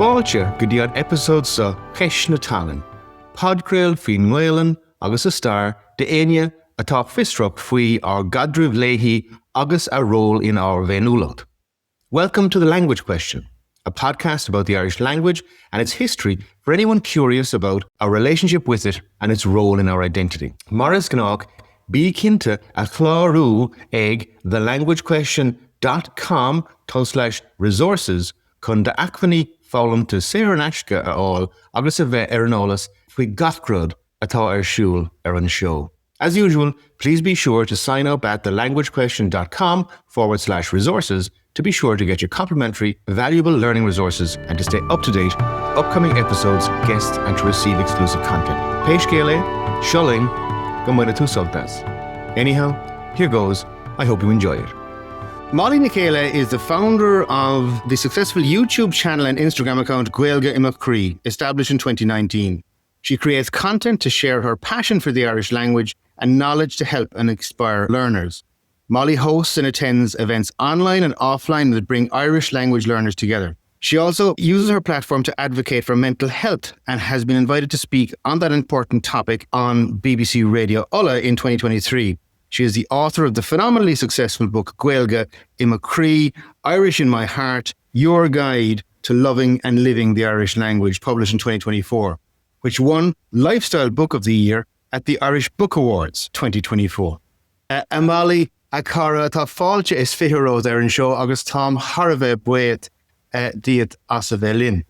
Fáilte go dtí an episód sa Cheis na Talin. Podcrail faoin Nghaeilin agus a star de aine atá fistruch faoi our gadribh léithí agus a role in our bhéiniúlacht. Welcome to The Language Question, a podcast about the Irish language and its history for anyone curious about our relationship with it and its role in our identity. Maris Gnáach, bí cinnte a chlárú ag thelanguagequestion.com/resources chun de acmhaní fálam to séar an aisce a all agus a bheith ar an eolas faoi gachgrod atá ar siúl ar an show. As usual, please be sure to sign up at thelanguagequestion.com/resources to be sure to get your complimentary, valuable learning resources and to stay up to date with upcoming episodes, guests, and to receive exclusive content. Peish Gaeilge, Shulling, Gomwena tú soltas. Anyhow, here goes. I hope you enjoy it. Molly Nic Céile is the founder of the successful YouTube channel and Instagram account Gaeilge Chroí, established in 2019. She creates content to share her passion for the Irish language and knowledge to help and inspire learners. Molly hosts and attends events online and offline that bring Irish language learners together. She also uses her platform to advocate for mental health and has been invited to speak on that important topic on BBC Radio Ulla in 2023. She is the author of the phenomenally successful book Gaeilge Chroí, Irish in My Heart, Your Guide to Loving and Living the Irish Language, published in 2024, which won Lifestyle Book of the Year at the Irish Book Awards 2024. Molly, a cara tá fáilte is fitheróid ar an seo agus tám Harveh buit díot as a bhelin.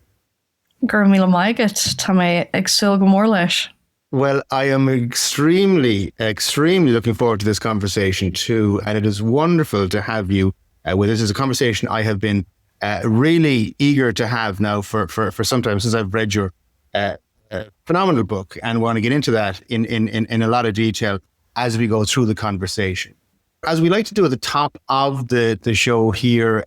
Gur míle maigat, tá mé ag súil go mór leis. Well, I am extremely looking forward to this conversation too, and it is wonderful to have you with us. It's a conversation I have been really eager to have now for some time, since I've read your phenomenal book and want to get into that in a lot of detail as we go through the conversation. As we like to do at the top of the show here,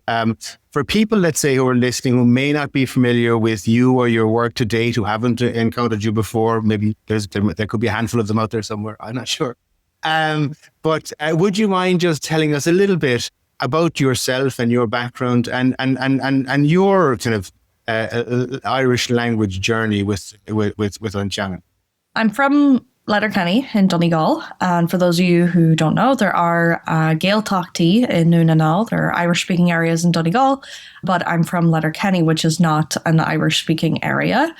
for people, let's say, who are listening, who may not be familiar with you or your work to date, who haven't encountered you before, maybe there could be a handful of them out there somewhere, I'm not sure. But would you mind just telling us a little bit about yourself and your background and your kind of Irish language journey with Unshannon? I'm from Letterkenny in Donegal, and for those of you who don't know, there are Gaeltachtaí in Núnanál. There are Irish-speaking areas in Donegal, but I'm from Letterkenny, which is not an Irish-speaking area.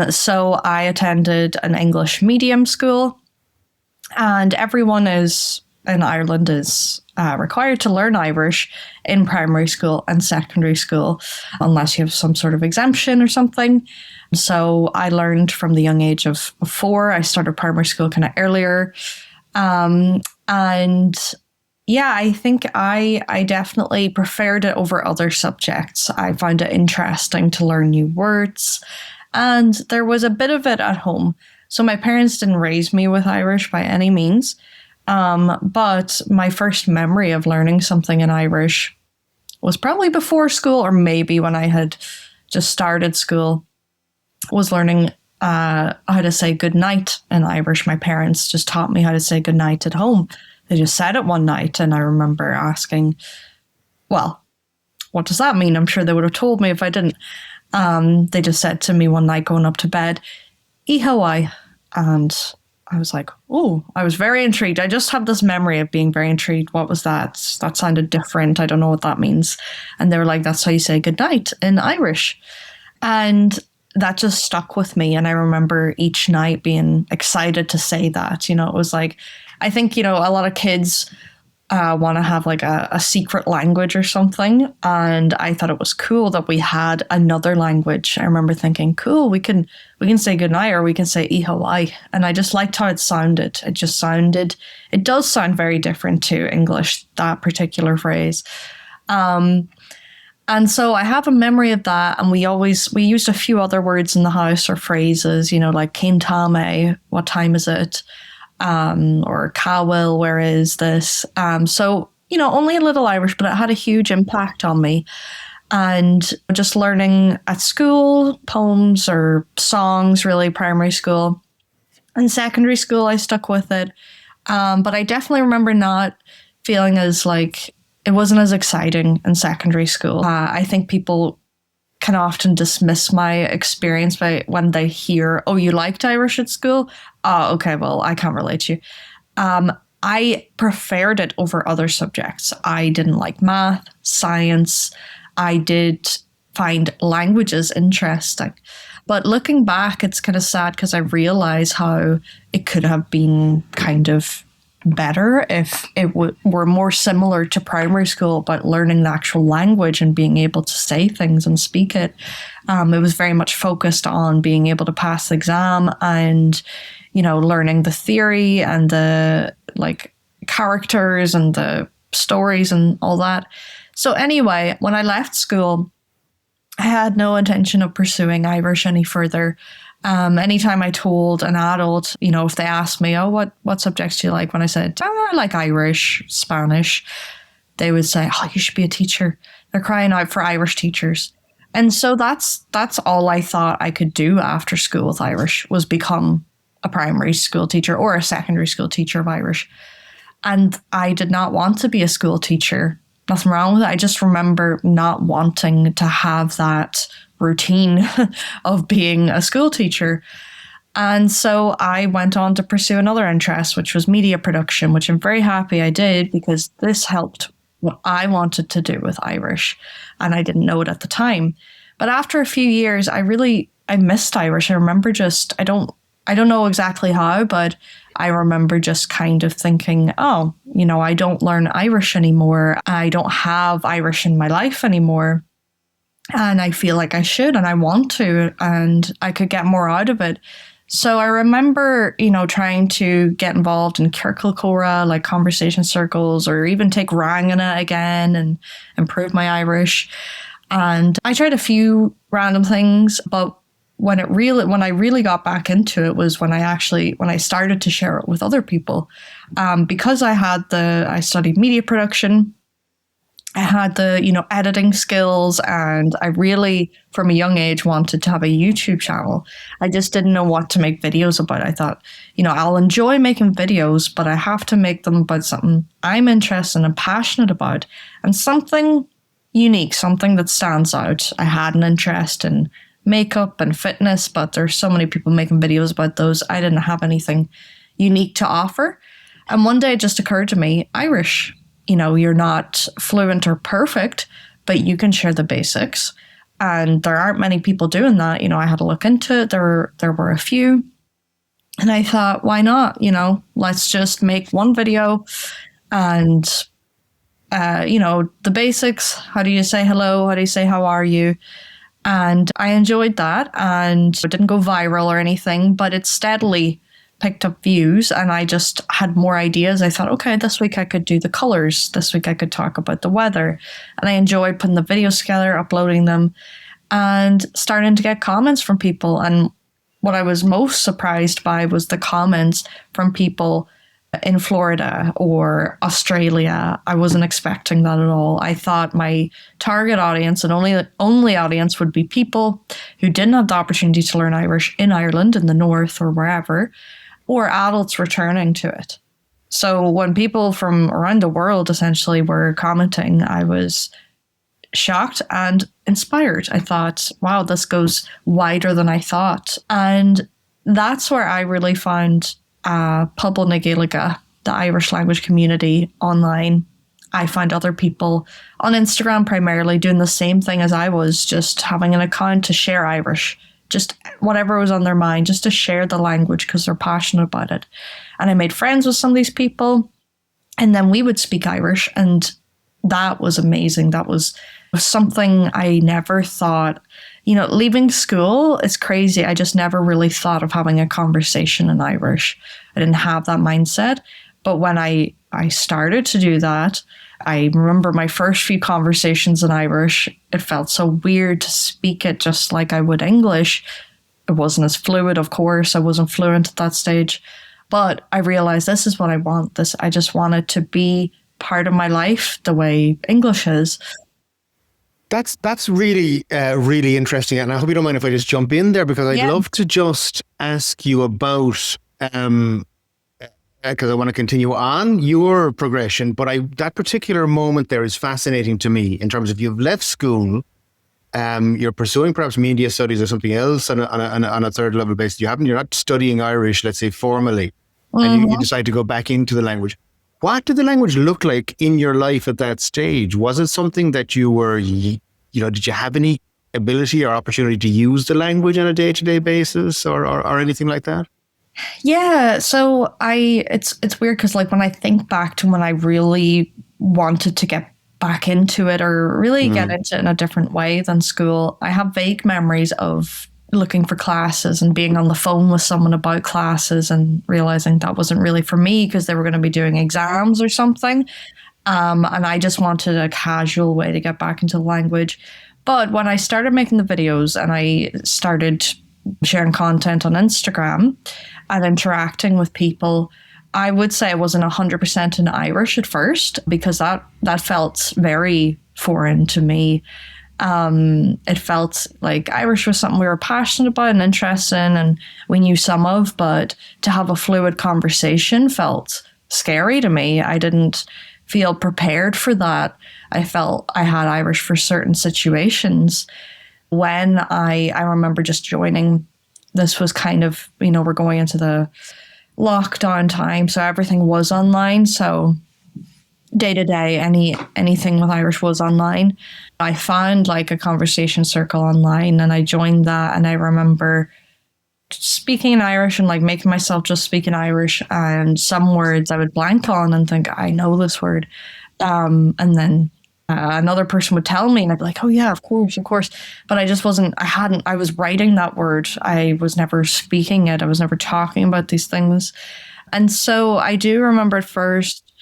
So I attended an English medium school, and everyone in Ireland is required to learn Irish in primary school and secondary school, unless you have some sort of exemption or something. So I learned from the young age of 4. I started primary school kind of earlier. And yeah, I think I definitely preferred it over other subjects. I found it interesting to learn new words. And there was a bit of it at home. So my parents didn't raise me with Irish by any means. But my first memory of learning something in Irish was probably before school, or maybe when I had just started school, was learning how to say good night in Irish. My parents just taught me how to say good night at home. They just said it one night, and I remember asking, well, what does that mean? I'm sure they would have told me if I didn't. They just said to me one night going up to bed, "Ihawai," and I was like, oh, I was very intrigued. I just have this memory of being very intrigued. What was that? That sounded different. I don't know what that means. And they were like, that's how you say good night in Irish. And that just stuck with me. And I remember each night being excited to say that. You know, it was like, I think, you know, a lot of kids want to have like a secret language or something. And I thought it was cool that we had another language. I remember thinking, cool, we can say goodnight, or we can say ihawai. And I just liked how it sounded. It does sound very different to English, that particular phrase. And so I have a memory of that. And we used a few other words in the house or phrases, you know, like cén táimé, what time is it? Or Cawil, where is this? So, you know, only a little Irish, but it had a huge impact on me. And just learning at school, poems or songs, really, primary school. In secondary school, I stuck with it. But I definitely remember not feeling as like, it wasn't as exciting in secondary school. I think people can often dismiss my experience by when they hear, oh, you liked Irish at school? Oh, okay, well, I can't relate to you. I preferred it over other subjects. I didn't like math, science. I did find languages interesting. But looking back, it's kind of sad because I realize how it could have been kind of better if it were more similar to primary school about learning the actual language and being able to say things and speak it. It was very much focused on being able to pass the exam and, learning the theory and the characters and the stories and all that. So anyway, when I left school, I had no intention of pursuing Irish any further. Anytime I told an adult, if they asked me, oh, what subjects do you like? When I said, oh, I like Irish, Spanish, they would say, oh, you should be a teacher. They're crying out for Irish teachers. And so that's all I thought I could do after school with Irish, was become a primary school teacher or a secondary school teacher of Irish. And I did not want to be a school teacher. Nothing wrong with it. I just remember not wanting to have that routine of being a school teacher. And so I went on to pursue another interest, which was media production, which I'm very happy I did because this helped what I wanted to do with Irish. And I didn't know it at the time. But after a few years, I missed Irish. I remember I don't know exactly how, but I remember just kind of thinking, oh, I don't learn Irish anymore. I don't have Irish in my life anymore. And I feel like I should, and I want to, and I could get more out of it. So I remember, trying to get involved in Circle Cora, like conversation circles, or even take Rangana again and improve my Irish. And I tried a few random things, but when I really got back into it was when I started to share it with other people. Because I studied media production, I had the, editing skills, and I really, from a young age, wanted to have a YouTube channel. I just didn't know what to make videos about. I thought, I'll enjoy making videos, but I have to make them about something I'm interested and passionate about, and something unique, something that stands out. I had an interest in makeup and fitness, but there's so many people making videos about those. I didn't have anything unique to offer. And one day it just occurred to me, Irish, you're not fluent or perfect, but you can share the basics. And there aren't many people doing that. I had to look into it. There were a few. And I thought, why not? Let's just make one video and, the basics. How do you say hello? How do you say how are you? And I enjoyed that, and it didn't go viral or anything, but it steadily picked up views, and I just had more ideas. I thought, okay, this week I could do the colors. This week I could talk about the weather. And I enjoyed putting the videos together, uploading them, and starting to get comments from people. And what I was most surprised by was the comments from people in Florida or Australia. I wasn't expecting that at all. I thought my target audience and only audience would be people who didn't have the opportunity to learn Irish in Ireland, in the north or wherever, or adults returning to it. So when people from around the world essentially were commenting, I was shocked and inspired. I thought, wow, this goes wider than I thought. And that's where I really found Pobl na Gaeilge, the Irish language community online. I found other people on Instagram primarily doing the same thing as I was, just having an account to share Irish, just whatever was on their mind, just to share the language because they're passionate about it. And I made friends with some of these people, and then we would speak Irish, and that was amazing. That was something I never thought. Leaving school is crazy. I just never really thought of having a conversation in Irish. I didn't have that mindset. But when I started to do that, I remember my first few conversations in Irish, it felt so weird to speak it just like I would English. It wasn't as fluid, of course. I wasn't fluent at that stage. But I realized this is what I want. I just want it to be part of my life the way English is. That's really, really interesting. And I hope you don't mind if I just jump in there, because I'd love to just ask you about, because I want to continue on your progression, but that particular moment there is fascinating to me in terms of you've left school you're pursuing perhaps media studies or something else on a third level basis. You're not studying Irish, let's say formally, and you decide to go back into the language. What did the language look like in your life at that stage? Was it something that you were, did you have any ability or opportunity to use the language on a day-to-day basis or anything like that? Yeah, so it's weird because like when I think back to when I really wanted to get back into it or really get into it in a different way than school, I have vague memories of looking for classes and being on the phone with someone about classes and realizing that wasn't really for me because they were going to be doing exams or something. And I just wanted a casual way to get back into the language. But when I started making the videos and I started sharing content on Instagram and interacting with people, I would say I wasn't 100% in Irish at first because that felt very foreign to me. It felt like Irish was something we were passionate about and interested in and we knew some of, but to have a fluid conversation felt scary to me. I didn't feel prepared for that. I felt I had Irish for certain situations. When I remember just joining, this was kind of, we're going into the lockdown time, so everything was online. So day to day, anything with Irish was online. I found like a conversation circle online and I joined that, and I remember speaking in Irish and like making myself just speak in Irish, and some words I would blank on and think I know this word, and then another person would tell me and I'd be like, oh yeah, of course. But I just wasn't, I was writing that word. I was never speaking it. I was never talking about these things. And so I do remember at first,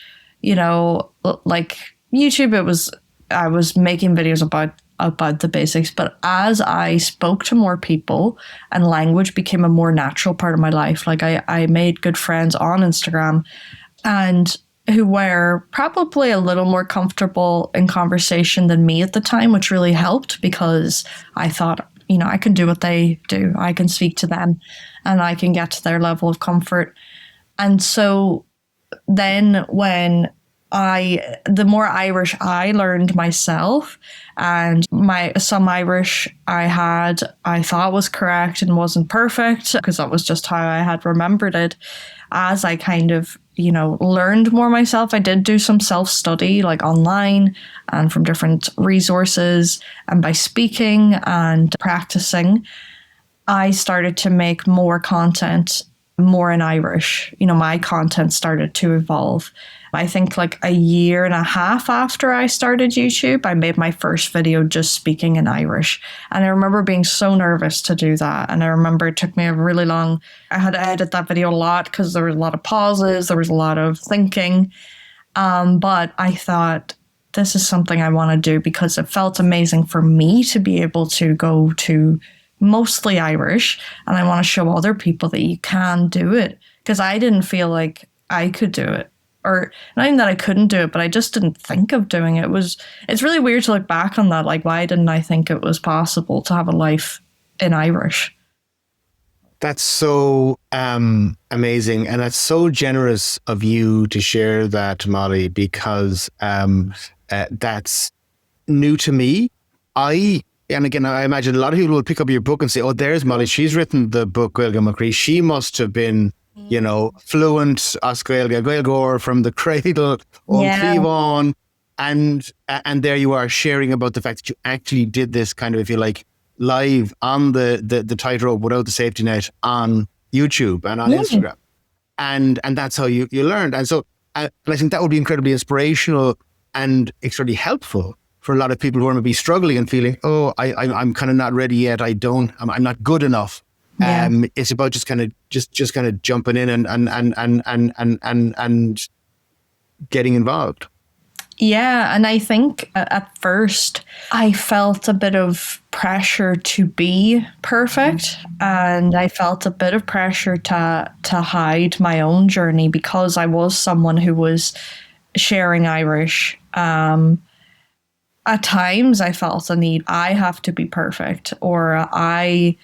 like YouTube, I was making videos about the basics, but as I spoke to more people and language became a more natural part of my life, like I made good friends on Instagram and who were probably a little more comfortable in conversation than me at the time, which really helped because I thought, I can do what they do. I can speak to them and I can get to their level of comfort. And so then when the more Irish I learned myself, and some Irish I thought was correct and wasn't perfect because that was just how I had remembered it. As I kind of, learned more myself, I did do some self-study like online and from different resources, and by speaking and practicing, I started to make more content more in Irish. My content started to evolve. I think like a year and a half after I started YouTube, I made my first video just speaking in Irish. And I remember being so nervous to do that. And I remember it took me I had to edit that video a lot because there was a lot of pauses, there was a lot of thinking. But I thought, this is something I want to do because it felt amazing for me to be able to go to mostly Irish. And I want to show other people that you can do it because I didn't feel like I could do it. Or not even that I couldn't do it, but I just didn't think of doing it. It's really weird to look back on that. Like, why didn't I think it was possible to have a life in Irish? That's so amazing. And that's so generous of you to share that, Molly, because that's new to me. And again, I imagine a lot of people will pick up your book and say, oh, there's Molly. She's written the book, Gaeilge mo Chroí. She must have been, fluent as Gaeilge from the cradle on Cleavon. And there you are sharing about the fact that you actually did this kind of, if you like, live on the tightrope without the safety net on YouTube and on Instagram. And that's how you learned. And so I think that would be incredibly inspirational and extremely helpful for a lot of people who are maybe struggling and feeling, oh, I'm kind of not ready yet. I'm not good enough. Yeah. It's about just kind of jumping in and getting involved. Yeah, and I think at first I felt a bit of pressure to be perfect, and I felt a bit of pressure to hide my own journey because I was someone who was sharing Irish. At times I felt a need, I have to be perfect, or I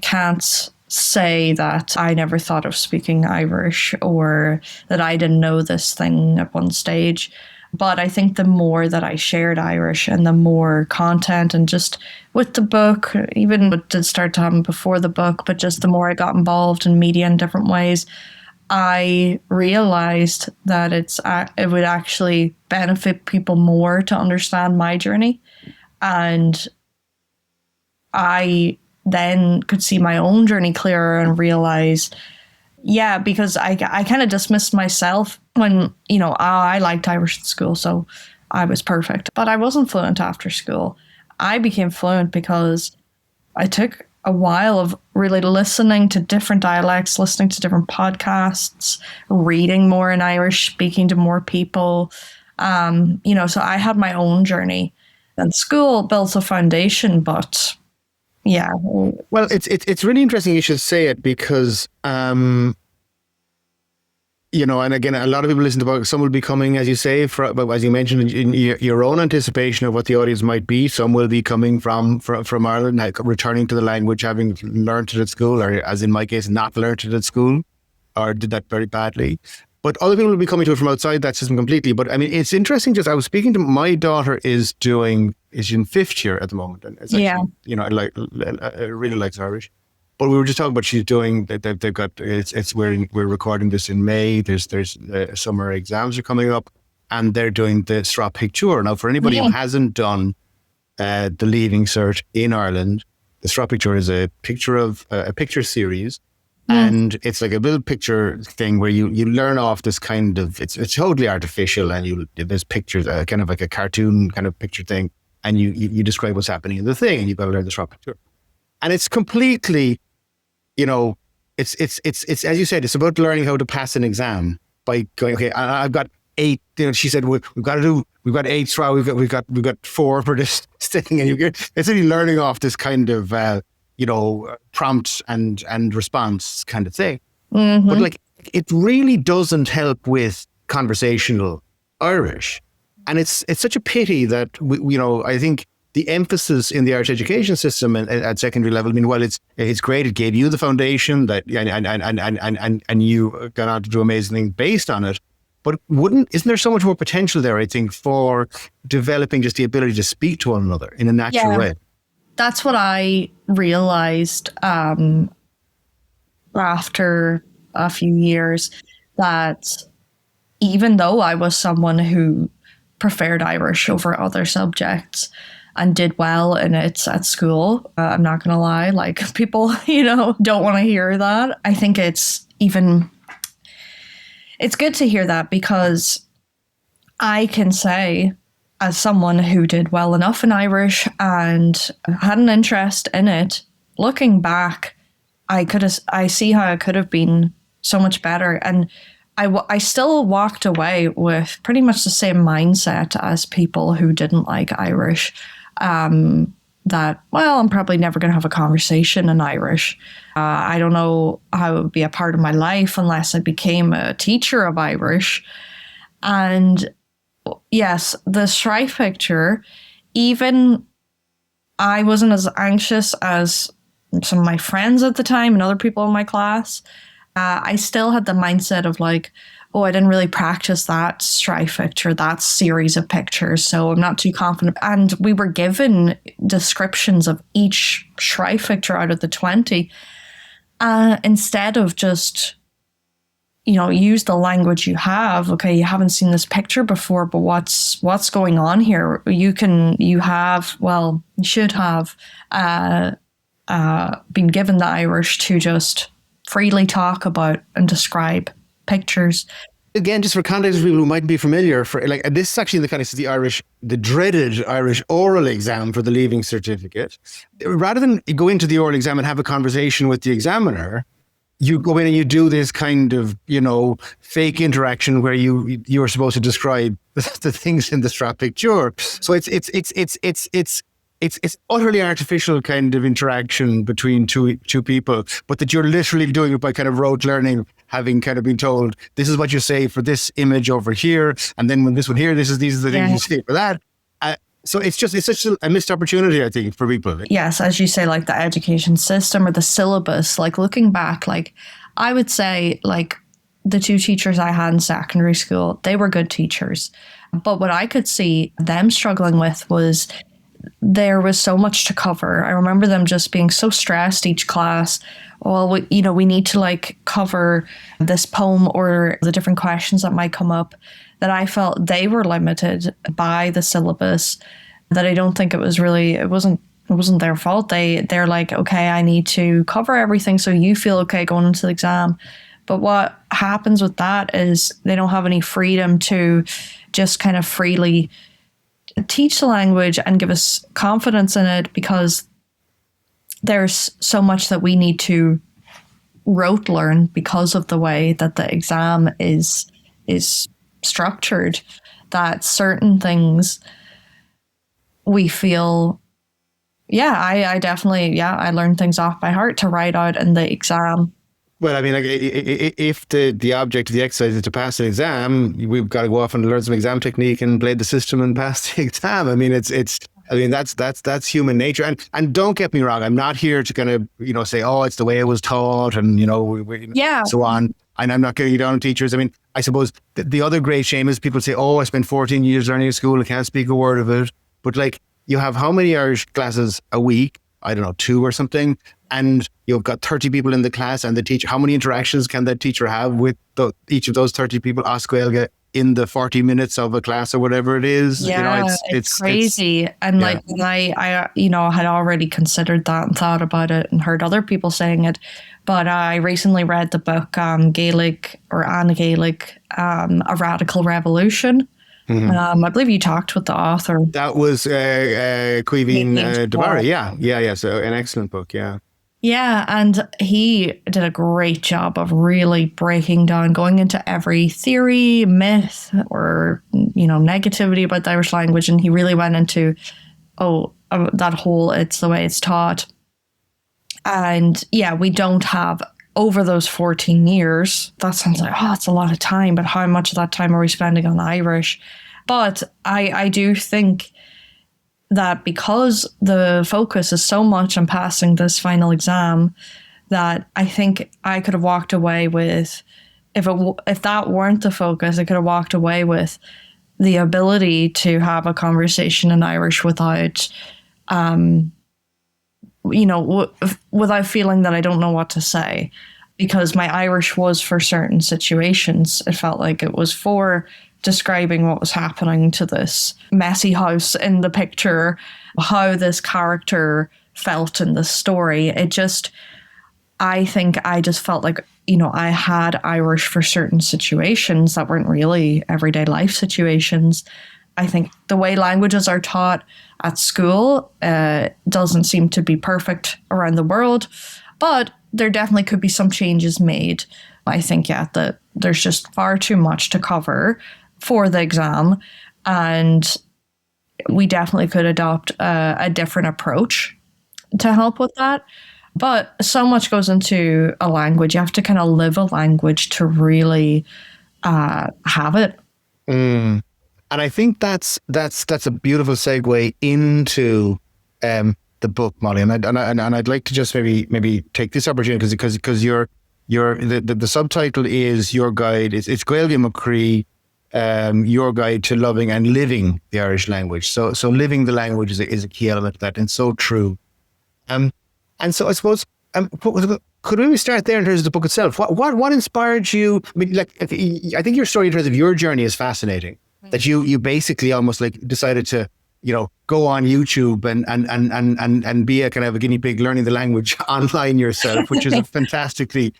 can't say that I never thought of speaking Irish or that I didn't know this thing at one stage. But I think the more that I shared Irish and the more content and just with the book, even it did start to happen before the book, but just the more I got involved in media in different ways, I realized that it would actually benefit people more to understand my journey. And I then could see my own journey clearer and realize, yeah, because I kind of dismissed myself when, I liked Irish at school, so I was perfect. But I wasn't fluent after school. I became fluent because I took a while of really listening to different dialects, listening to different podcasts, reading more in Irish, speaking to more people. So I had my own journey. And school builds a foundation, but yeah. Well, it's really interesting you should say it because, and again, a lot of people listen to podcasts. Some will be coming, as you say, as you mentioned, in your own anticipation of what the audience might be. Some will be coming from Ireland, like returning to the language, having learned it at school, or as in my case, not learned it at school, or did that very badly. But other people will be coming to it from outside that system completely. But I mean, it's interesting. Just I was speaking to my daughter is in 5th year at the moment, and it's actually, really likes Irish. But we were just talking about she's doing. They've got we're recording this in May. There's summer exams are coming up, and they're doing the Strop Picture. Now, for anybody who hasn't done the Leaving Cert in Ireland, the Strop Picture is a picture series. And it's like a little picture thing where you learn off this kind of, it's totally artificial, and there's pictures, kind of like a cartoon kind of picture thing, and you describe what's happening in the thing, and you've got to learn the Strop Picture. And it's completely, it's as you said, it's about learning how to pass an exam by going, okay, I've got 8, she said, we've got 8 straw, we've got 4 for this thing, and it's really learning off this kind of, prompt and response kind of thing. Mm-hmm. But like, it really doesn't help with conversational Irish. And it's such a pity that, I think the emphasis in the Irish education system at secondary level, I mean, well, it's great. It gave you the foundation that, and you got on to do amazing things based on it. But isn't there so much more potential there, I think, for developing just the ability to speak to one another in a natural way? That's what I realized after a few years, that even though I was someone who preferred Irish over other subjects and did well in it at school, I'm not going to lie, like people, don't want to hear that. I think it's good to hear that, because I can say, as someone who did well enough in Irish and had an interest in it, looking back, I see how it could have been so much better. And I still walked away with pretty much the same mindset as people who didn't like Irish. That, well, I'm probably never going to have a conversation in Irish. I don't know how it would be a part of my life unless I became a teacher of Irish. And yes, the Strife Picture, even I wasn't as anxious as some of my friends at the time and other people in my class. I still had the mindset of like, oh, I didn't really practice that Strife Picture, that series of pictures, so I'm not too confident. And we were given descriptions of each Strife Picture out of the 20, instead of just, use the language you have. Okay, you haven't seen this picture before, but what's going on here? You should have been given the Irish to just freely talk about and describe pictures. Again, just for context, for people who mightn't be familiar, this is actually in the kind of the dreaded Irish oral exam for the Leaving Certificate. Rather than go into the oral exam and have a conversation with the examiner, you go in and you do this kind of, fake interaction where you are supposed to describe the things in the Strop Picture. So it's utterly artificial kind of interaction between two people, but that you're literally doing it by kind of rote learning, having kind of been told, this is what you say for this image over here, and then when this one here, these are the things you say for that. So it's such a missed opportunity, I think, for people. Yes, as you say, like the education system or the syllabus, like looking back, like I would say, like the two teachers I had in secondary school, they were good teachers. But what I could see them struggling with was there was so much to cover. I remember them just being so stressed each class. Well, we need to like cover this poem or the different questions that might come up, that I felt they were limited by the syllabus, that I don't think it wasn't their fault. They're like, okay, I need to cover everything so you feel okay going into the exam. But what happens with that is they don't have any freedom to just kind of freely teach the language and give us confidence in it, because there's so much that we need to rote learn because of the way that the exam is structured, that certain things we feel, I definitely, I learned things off by heart to write out in the exam. Well, I mean, like, if the object of the exercise is to pass an exam, we've got to go off and learn some exam technique and blade the system and pass the exam. I mean, that's human nature. And don't get me wrong, I'm not here to kind of, say, oh, it's the way it was taught, and, so on. And I'm not getting down on teachers. I mean, I suppose the other great shame is people say, oh, I spent 14 years learning at school, I can't speak a word of it. But like, you have how many Irish classes a week? I don't know, 2 or something. And you've got 30 people in the class, and the teacher, how many interactions can that teacher have with each of those 30 people, as Gaeilge, in the 40 minutes of a class or whatever it is? Yeah, it's crazy. And like, I had already considered that and thought about it and heard other people saying it. But I recently read the book Gaeilge or Anna Gaeilge, A Radical Revolution. Mm-hmm. I believe you talked with the author. That was Chroí Debarra. Yeah. So an excellent book. Yeah. Yeah, and he did a great job of really breaking down, going into every theory, myth, or negativity about the Irish language, and he really went into that whole it's the way it's taught. And yeah, we don't have, over those 14 years, that sounds like, it's a lot of time, but how much of that time are we spending on Irish? But I do think that because the focus is so much on passing this final exam, that I think I could have walked away with, if that weren't the focus, I could have walked away with the ability to have a conversation in Irish without, without feeling that I don't know what to say. Because my Irish was for certain situations. It felt like it was for describing what was happening to this messy house in the picture, how this character felt in the story. I think I just felt like, I had Irish for certain situations that weren't really everyday life situations. I think the way languages are taught at school doesn't seem to be perfect around the world, but there definitely could be some changes made. I think, that there's just far too much to cover for the exam, and we definitely could adopt a different approach to help with that. But so much goes into a language. You have to kind of live a language to really have it. And I think that's a beautiful segue into the book, Molly. And I'd like to just maybe take this opportunity because the subtitle is your guide. It's Gaeilge McCree, your guide to loving and living the Irish language. So living the language is a key element of that, and so true. And so I suppose, could we start there in terms of the book itself? What inspired you? I mean, like, I think your story in terms of your journey is fascinating. That you basically almost like decided to, go on YouTube and be a kind of a guinea pig learning the language online yourself, which is a fantastically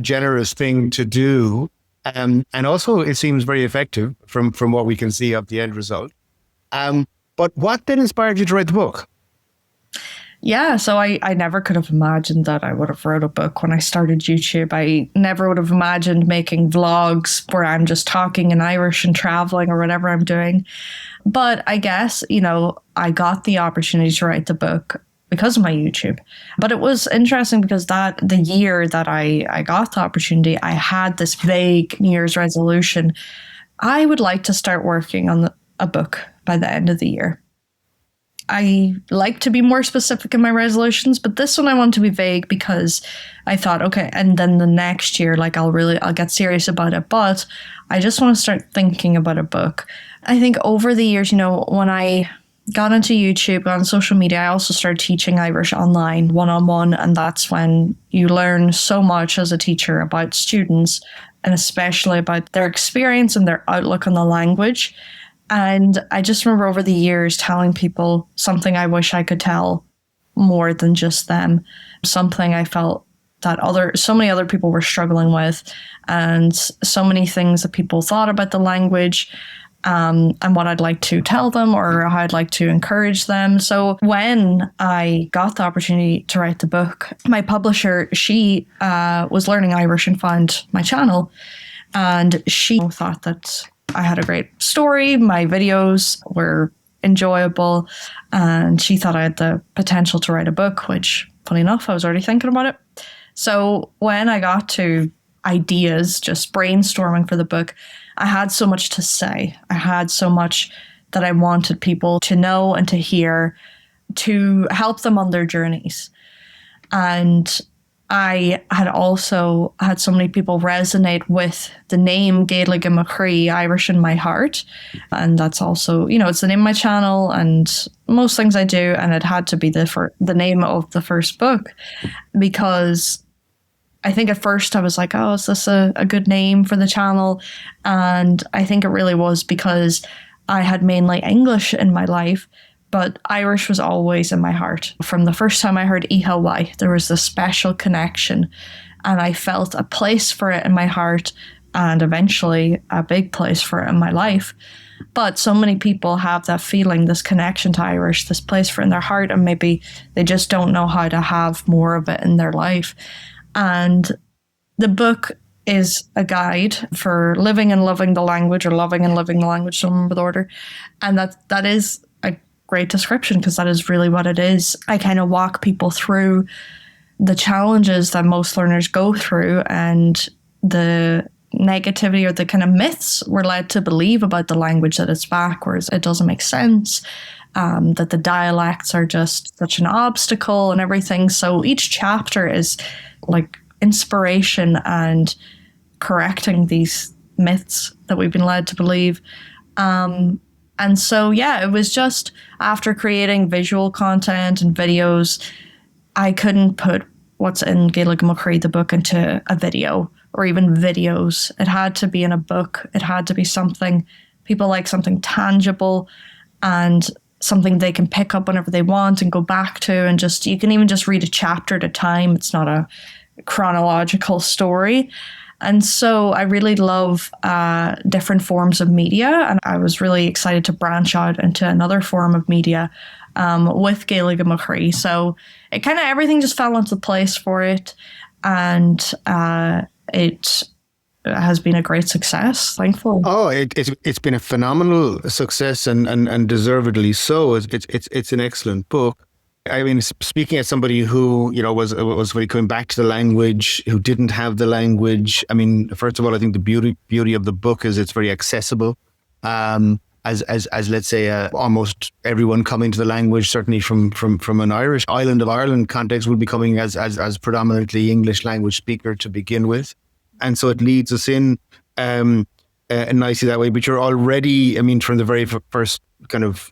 generous thing to do. And also it seems very effective from what we can see of the end result. But what then inspired you to write the book? Yeah, so I never could have imagined that I would have wrote a book when I started YouTube. I never would have imagined making vlogs where I'm just talking in Irish and traveling or whatever I'm doing. But I guess, I got the opportunity to write the book because of my YouTube. But it was interesting because the year that I got the opportunity, I had this vague New Year's resolution. I would like to start working on a book by the end of the year. I like to be more specific in my resolutions, but this one I want to be vague because I thought, okay, and then the next year, like I'll get serious about it. But I just want to start thinking about a book. I think over the years, when I got into YouTube, got on social media, I also started teaching Irish online one-on-one. And that's when you learn so much as a teacher about students and especially about their experience and their outlook on the language. And I just remember over the years telling people something I wish I could tell more than just them, something I felt that so many other people were struggling with, and so many things that people thought about the language, and what I'd like to tell them or how I'd like to encourage them. So when I got the opportunity to write the book, my publisher, she was learning Irish and found my channel, and she thought that I had a great story. My videos were enjoyable, and she thought I had the potential to write a book, which, funny enough, I was already thinking about it. So when I got to ideas, just brainstorming for the book, I had so much to say. I had so much that I wanted people to know and to hear to help them on their journeys. And I had also had so many people resonate with the name Gaeilge and Chroí, Irish in my heart. And that's also, it's the name of my channel and most things I do. And it had to be the name of the first book, because I think at first I was like, oh, is this a good name for the channel? And I think it really was because I had mainly English in my life, but Irish was always in my heart. From the first time I heard Ihalwai, there was this special connection, and I felt a place for it in my heart and eventually a big place for it in my life. But so many people have that feeling, this connection to Irish, this place for it in their heart, and maybe they just don't know how to have more of it in their life. And the book is a guide for living and loving the language, or loving and living the language, don't remember the order. And that is a great description, because that is really what it is. I kind of walk people through the challenges that most learners go through and the negativity or the kind of myths we're led to believe about the language, that it's backwards, it doesn't make sense, that the dialects are just such an obstacle and everything. So each chapter is like inspiration and correcting these myths that we've been led to believe. And so, yeah, it was just after creating visual content and videos, I couldn't put what's in Gaeilge and Chroí, the book, into a video or even videos. It had to be in a book. It had to be something people like, something tangible and something they can pick up whenever they want and go back to. And you can even just read a chapter at a time. It's not a chronological story. And so I really love different forms of media. And I was really excited to branch out into another form of media with Gaeilge and Chroí. So it kind of, everything just fell into place for it. And it has been a great success, thankfully. Oh, it's been a phenomenal success and deservedly so. It's an excellent book. I mean, speaking as somebody who, was really coming back to the language, who didn't have the language. I mean, first of all, I think the beauty of the book is it's very accessible. As let's say, almost everyone coming to the language, certainly from an Irish island of Ireland context, will be coming as predominantly English language speaker to begin with. And so it leads us in nicely that way. But you're already, I mean, from the very first kind of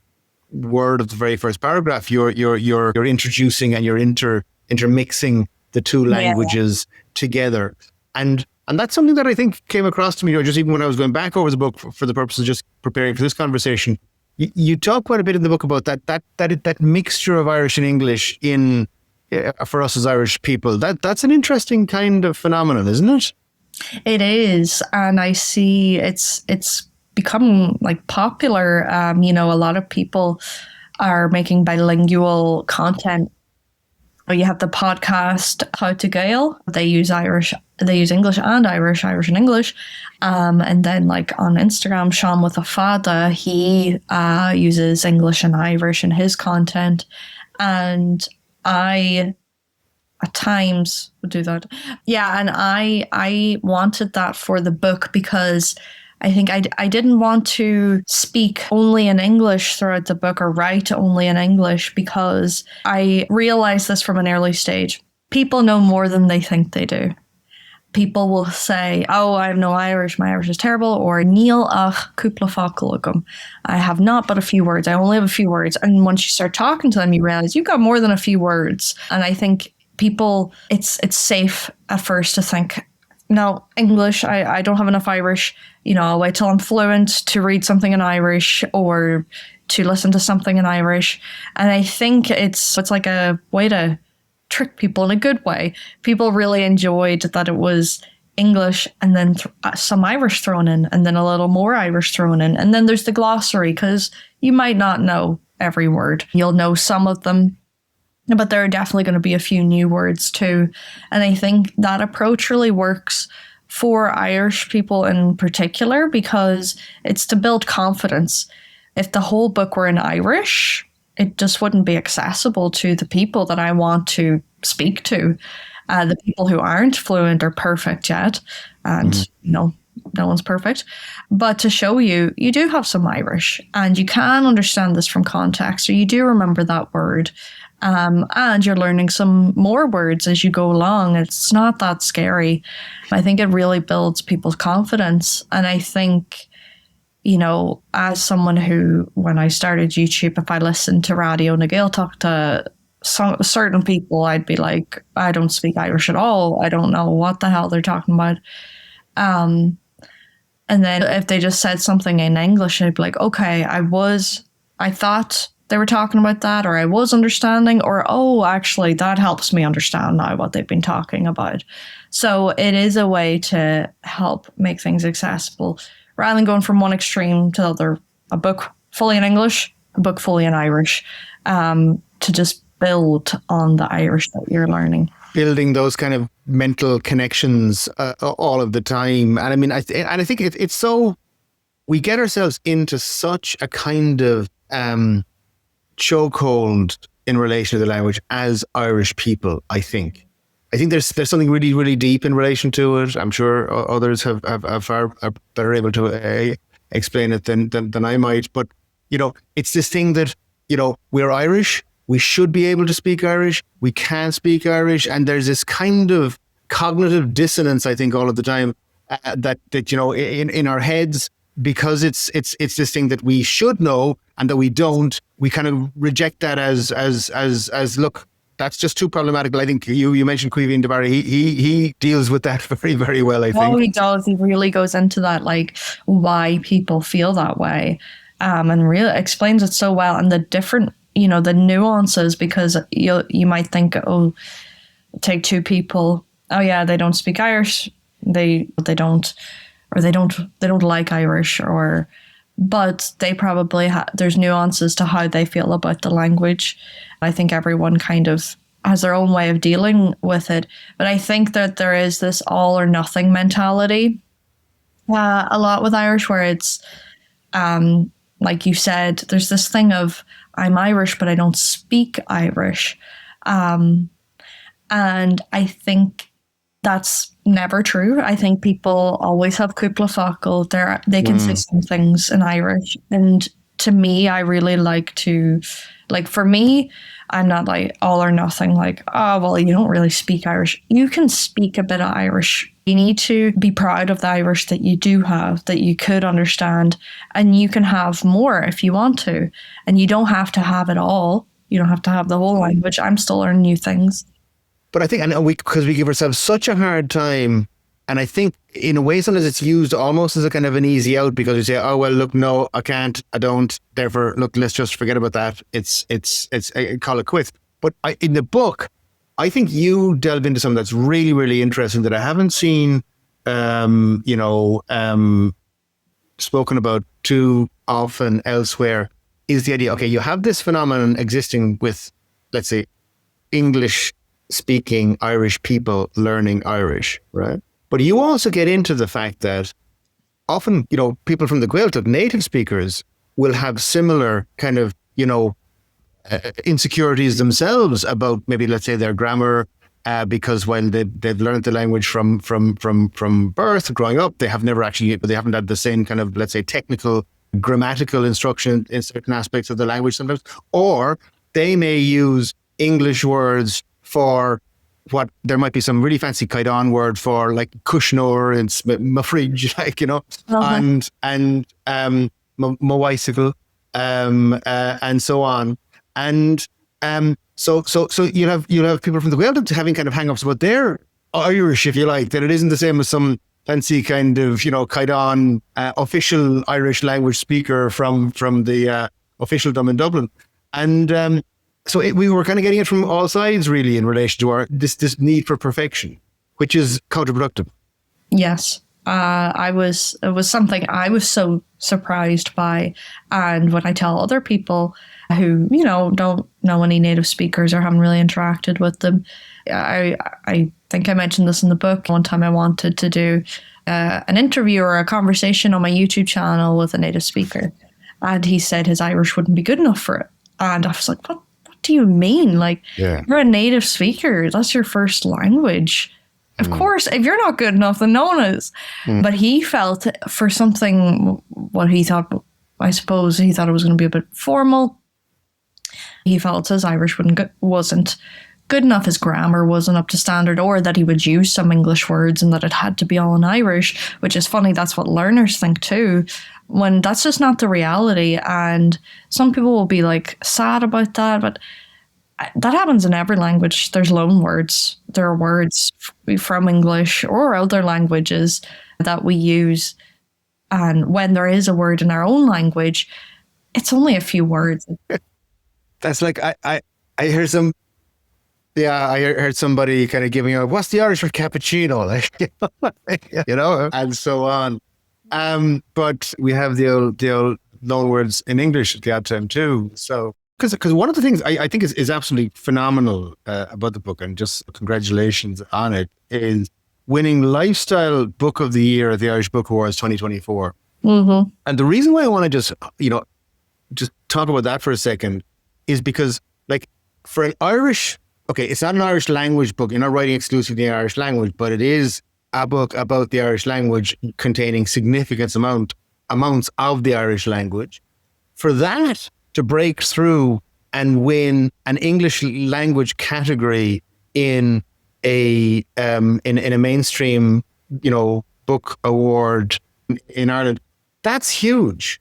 word of the very first paragraph, you're introducing and you're intermixing the two languages together. And that's something that I think came across to me, just even when I was going back over the book for the purpose of just preparing for this conversation. You talk quite a bit in the book about that mixture of Irish and English for us as Irish people. That's an interesting kind of phenomenon, isn't it? It is, and I see it's become like popular. A lot of people are making bilingual content. You have the podcast How to Gael. They use English and Irish and English. And then like on Instagram, Sean with a Fada, he uses English and Irish in his content. And I at times would do that. Yeah, and I wanted that for the book because I think I didn't want to speak only in English throughout the book or write only in English, because I realized this from an early stage. People know more than they think they do. People will say, oh, I have no Irish, my Irish is terrible, or Níl ach cúpla fácail agam. I have not but a few words, I only have a few words. And once you start talking to them, you realize you've got more than a few words. And I think people, it's safe at first to think, no, English, I don't have enough Irish, I'll wait till I'm fluent to read something in Irish or to listen to something in Irish. And I think it's like a way to trick people in a good way. People really enjoyed that it was English and then some Irish thrown in, and then a little more Irish thrown in. And then there's the glossary, because you might not know every word. You'll know some of them, but there are definitely going to be a few new words too. And I think that approach really works for Irish people in particular, because it's to build confidence. If the whole book were in Irish, it just wouldn't be accessible to the people that I want to speak to, the people who aren't fluent or perfect yet. And, no one's perfect. But to show you do have some Irish and you can understand this from context, or you do remember that word. And you're learning some more words as you go along. It's not that scary. I think it really builds people's confidence. And I think, as someone who, when I started YouTube, if I listened to radio na Gaeltacht to certain people, I'd be like, I don't speak Irish at all. I don't know what the hell they're talking about. And then if they just said something in English, I'd be like, okay, I thought they were talking about that, or I was understanding, or, oh, actually, that helps me understand now what they've been talking about. So it is a way to help make things accessible, rather than going from one extreme to the other, a book fully in English, a book fully in Irish, to just build on the Irish that you're learning. Building those kind of mental connections all of the time. And I mean, I think it's so, we get ourselves into such a kind of chokehold in relation to the language as Irish people, I think. I think there's something really, really deep in relation to it. I'm sure others are better able to explain it than I might. But, it's this thing that, we're Irish. We should be able to speak Irish. We can't speak Irish. And there's this kind of cognitive dissonance, I think, all of the time that in our heads, because it's this thing that we should know and that we don't, we kind of reject that as look, that's just too problematical. I think you mentioned Chroí Debarry. He deals with that very, very well, I think. Oh, he does. He really goes into that, like why people feel that way, and really explains it so well, and the different, the nuances, because you might think, oh, take two people. Oh yeah, they don't speak Irish. They don't like Irish, but they probably there's nuances to how they feel about the language. I think everyone kind of has their own way of dealing with it. But I think that there is this all or nothing mentality a lot with Irish, where it's, like you said, there's this thing of, I'm Irish, but I don't speak Irish. And I think that's never true. I think people always have cúpla fácail. They can say some things in Irish. And to me, I really like to, for me, I'm not like all or nothing, like, oh, well, you don't really speak Irish. You can speak a bit of Irish. You need to be proud of the Irish that you do have, that you could understand, and you can have more if you want to. And you don't have to have it all. You don't have to have the whole language. I'm still learning new things. But I think, because we give ourselves such a hard time, and I think in a way sometimes it's used almost as a kind of an easy out, because you say, oh, well, look, no, I can't, I don't, therefore, look, let's just forget about that. It's call it quits. But in the book, I think you delve into something that's really, really interesting that I haven't seen, spoken about too often elsewhere, is the idea, okay, you have this phenomenon existing with, let's say, English-speaking Irish people learning Irish, right? But you also get into the fact that often, people from the Gaeltacht, native speakers, will have similar kind of, insecurities themselves about maybe, let's say, their grammar, because when they've learned the language from birth, growing up, they haven't had the same kind of, let's say, technical grammatical instruction in certain aspects of the language sometimes, or they may use English words for what there might be some really fancy Kaidan word for, like Kushnor and my fridge, like, and my bicycle, and so on. And so you'll have people from the Gaeilge having kind of hang-ups about their Irish, if you like, that it isn't the same as some fancy kind of, Kaidan official Irish language speaker from the officialdom in Dublin. And so we were kind of getting it from all sides, really, in relation to this need for perfection, which is counterproductive. Yes. It was something I was so surprised by. And when I tell other people who, don't know any native speakers or haven't really interacted with them, I think I mentioned this in the book. One time I wanted to do an interview or a conversation on my YouTube channel with a native speaker. And he said his Irish wouldn't be good enough for it. And I was like, what do you mean? Like, You're a native speaker. That's your first language. Of course, if you're not good enough, then no one is. But he felt for something, what he thought, I suppose he thought it was going to be a bit formal. He felt his Irish wasn't good enough, his grammar wasn't up to standard, or that he would use some English words and that it had to be all in Irish, which is funny. That's what learners think too, when that's just not the reality. And some people will be like sad about that, but that happens in every language. There's loan words. There are words from English or other languages that we use. And when there is a word in our own language, it's only a few words. That's like, I hear I heard somebody kind of giving out, what's the Irish for cappuccino? Like, and so on. But we have the old loan words in English at the odd time too. So, because one of the things I think is absolutely phenomenal about the book, and just congratulations on it, is winning Lifestyle Book of the Year at the Irish Book Awards 2024. Mm-hmm. And the reason why I want to just talk about that for a second is because, like, for an Irish, okay, it's not an Irish language book. You're not writing exclusively in Irish language, but it is a book about the Irish language containing significant amounts of the Irish language. For that to break through and win an English language category in a mainstream, book award in Ireland, that's huge.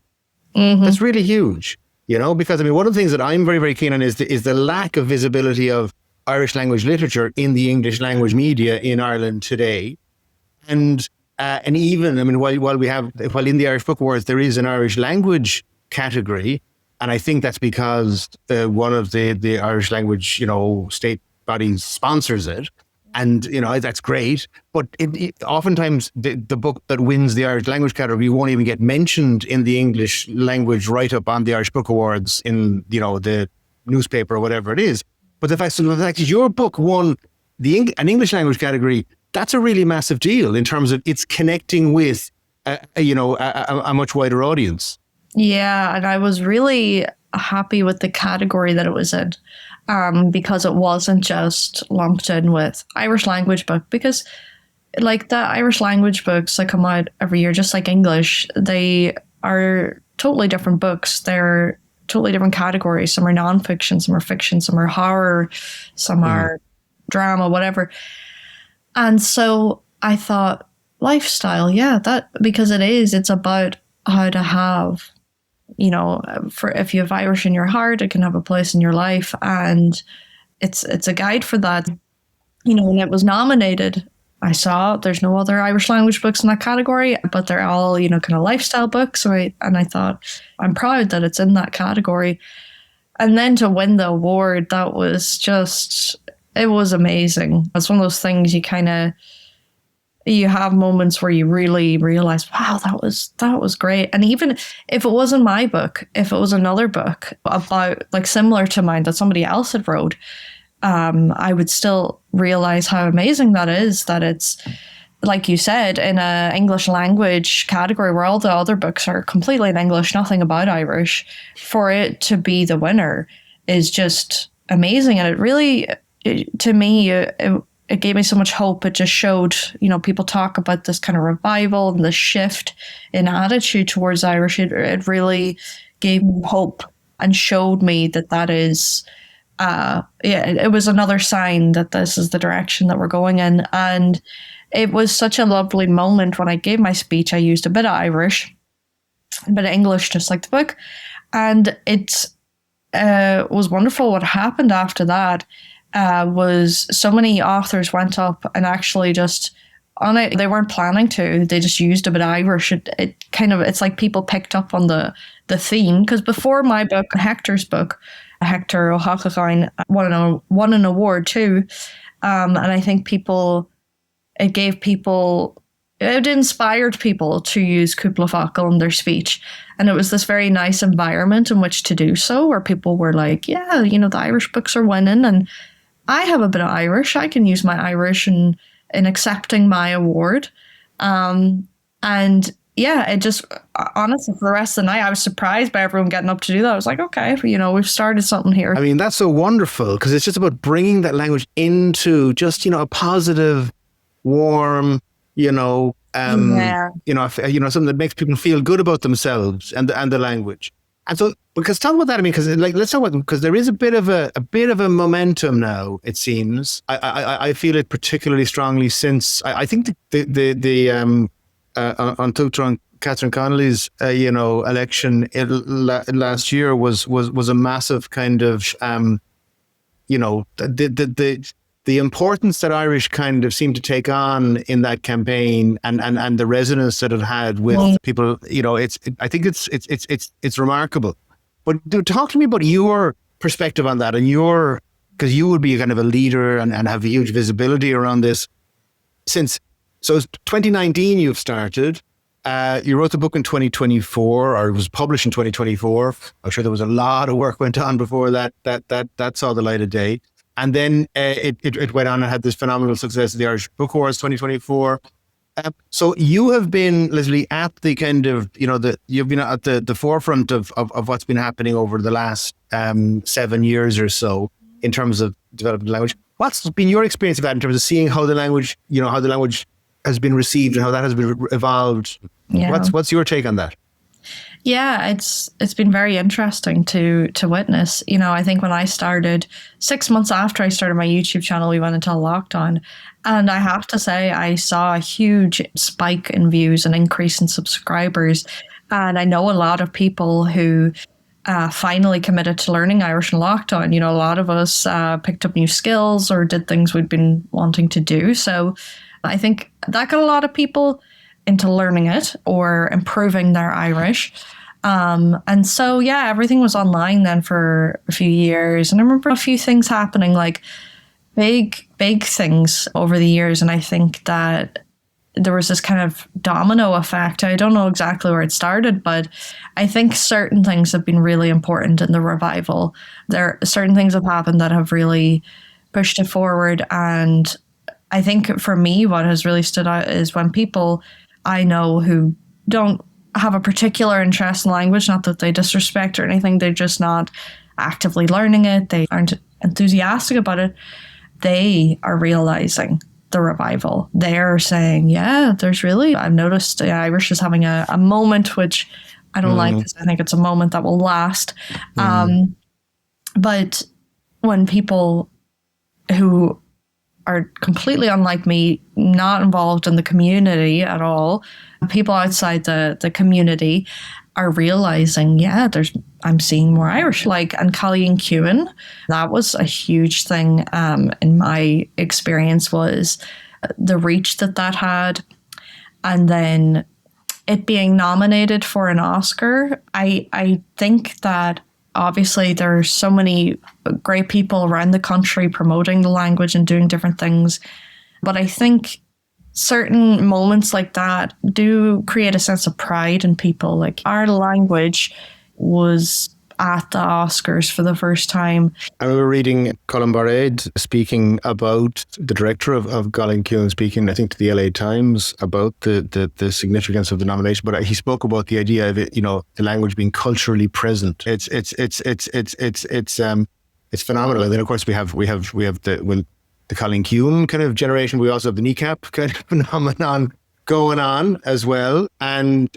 Mm-hmm. That's really huge. Because one of the things that I'm very, very keen on is the lack of visibility of Irish language literature in the English language media in Ireland today. And even, while in the Irish Book Awards, there is an Irish language category. And I think that's because one of the Irish language, state bodies sponsors it. And, that's great. But oftentimes the book that wins the Irish language category won't even get mentioned in the English language write-up on the Irish Book Awards in, the newspaper or whatever it is. But the fact that your book won an English language category, that's a really massive deal in terms of it's connecting with, a much wider audience. Yeah, and I was really happy with the category that it was in. Because it wasn't just lumped in with Irish language book, because like the Irish language books that come out every year, just like English, they are totally different books. They're totally different categories. Some are nonfiction, some are fiction, some are horror, some are drama, whatever. And so I thought lifestyle, because it's about how to have, for if you have Irish in your heart, it can have a place in your life, and it's a guide for that. When it was nominated, I saw there's no other Irish language books in that category, but they're all kind of lifestyle books. And I thought, I'm proud that it's in that category. And then to win the award, that was it was amazing. It's one of those things you have moments where you really realize, wow, that was great. And even if it wasn't my book, if it was another book about similar to mine that somebody else had wrote, I would still realize how amazing that is, that it's, like you said, in a English language category where all the other books are completely in English, nothing about Irish. For it to be the winner is just amazing. And it really, to me, it gave me so much hope. It just showed, you know, people talk about this kind of revival and the shift in attitude towards Irish. It really gave me hope and showed me that that is, it was another sign that this is the direction that we're going in. And it was such a lovely moment when I gave my speech. I used a bit of Irish, a bit of English, just like the book. And it was wonderful. What happened after that was so many authors went up and actually just on it. They weren't planning to. They just used a bit of Irish. It kind of, it's like people picked up on the theme. Because before my book, Hector's book, Hector O'Hachachain, won an award too. And I think it inspired people to use Cúpla Focal in their speech. And it was this very nice environment in which to do so, where people were like, yeah, you know, the Irish books are winning and I have a bit of Irish. I can use my Irish in accepting my award. And yeah, it just, honestly, for the rest of the night, I was surprised by everyone getting up to do that. I was like, okay, you know, we've started something here. I mean, that's so wonderful because it's just about bringing that language into just, you know, a positive, warm, you know, something that makes people feel good about themselves and the language. And so, because talk about that, I mean, because like, let's talk about, because there is a bit of a momentum now. It seems I feel it particularly strongly since I think the on Tugtron Catherine Connolly's election last year was a massive kind of the importance that Irish kind of seemed to take on in that campaign and the resonance that it had with people, you know, I think it's remarkable. But talk to me about your perspective on that and because you would be kind of a leader and have a huge visibility around this so it's 2019 you've started. You wrote the book in 2024, or it was published in 2024. I'm sure there was a lot of work went on before that saw the light of day. And then it went on and had this phenomenal success at the Irish Book Awards 2024. So you have been, Leslie, at the kind of, you know, you've been at the forefront of what's been happening over the last 7 years or so in terms of developing the language. What's been your experience of that in terms of seeing how the language has been received and how that has been evolved? Yeah. What's your take on that? Yeah, it's been very interesting to witness. You know, I think when I started, 6 months after I started my YouTube channel, we went into lockdown. And I have to say, I saw a huge spike in views and increase in subscribers. And I know a lot of people who finally committed to learning Irish in lockdown. You know, a lot of us picked up new skills or did things we'd been wanting to do. So I think that got a lot of people into learning it or improving their Irish. And so, yeah, everything was online then for a few years. And I remember a few things happening, like big things over the years. And I think that there was this kind of domino effect. I don't know exactly where it started, but I think certain things have been really important in the revival. Certain things have happened that have really pushed it forward. And I think for me, what has really stood out is when people I know who don't have a particular interest in language, not that they disrespect or anything, they're just not actively learning it, they aren't enthusiastic about it, they are realizing the revival. They're saying, yeah, I've noticed the Irish is having a moment, which I don't like, because I think it's a moment that will last. But when people who are completely unlike me, not involved in the community at all, people outside the community are realizing, yeah, I'm seeing more Irish. And Colleen Kewen, that was a huge thing in my experience, was the reach that had. And then it being nominated for an Oscar. I think that obviously there's so many great people around the country promoting the language and doing different things. But I think certain moments like that do create a sense of pride in people. Like, our language was at the Oscars for the first time. I remember reading Colin Barrade speaking about the director of Gaeilge Kewen, speaking, I think, to the LA Times about the significance of the nomination. But he spoke about the idea of it, you know, the language being culturally present. It's phenomenal. And then of course we have the Colin Kuhn kind of generation. We also have the kneecap kind of phenomenon going on as well, and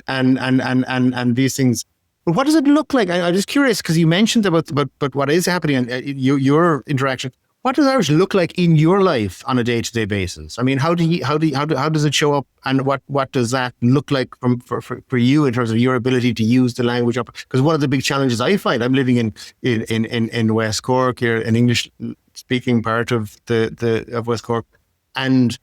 these things. But what does it look like? I'm just curious because you mentioned about what is happening and your interaction. What does Irish look like in your life on a day-to-day basis? I mean, how does it show up, and what does that look like for you in terms of your ability to use the language? Because one of the big challenges I find, I'm living in West Cork here, an English-speaking part of of West Cork, and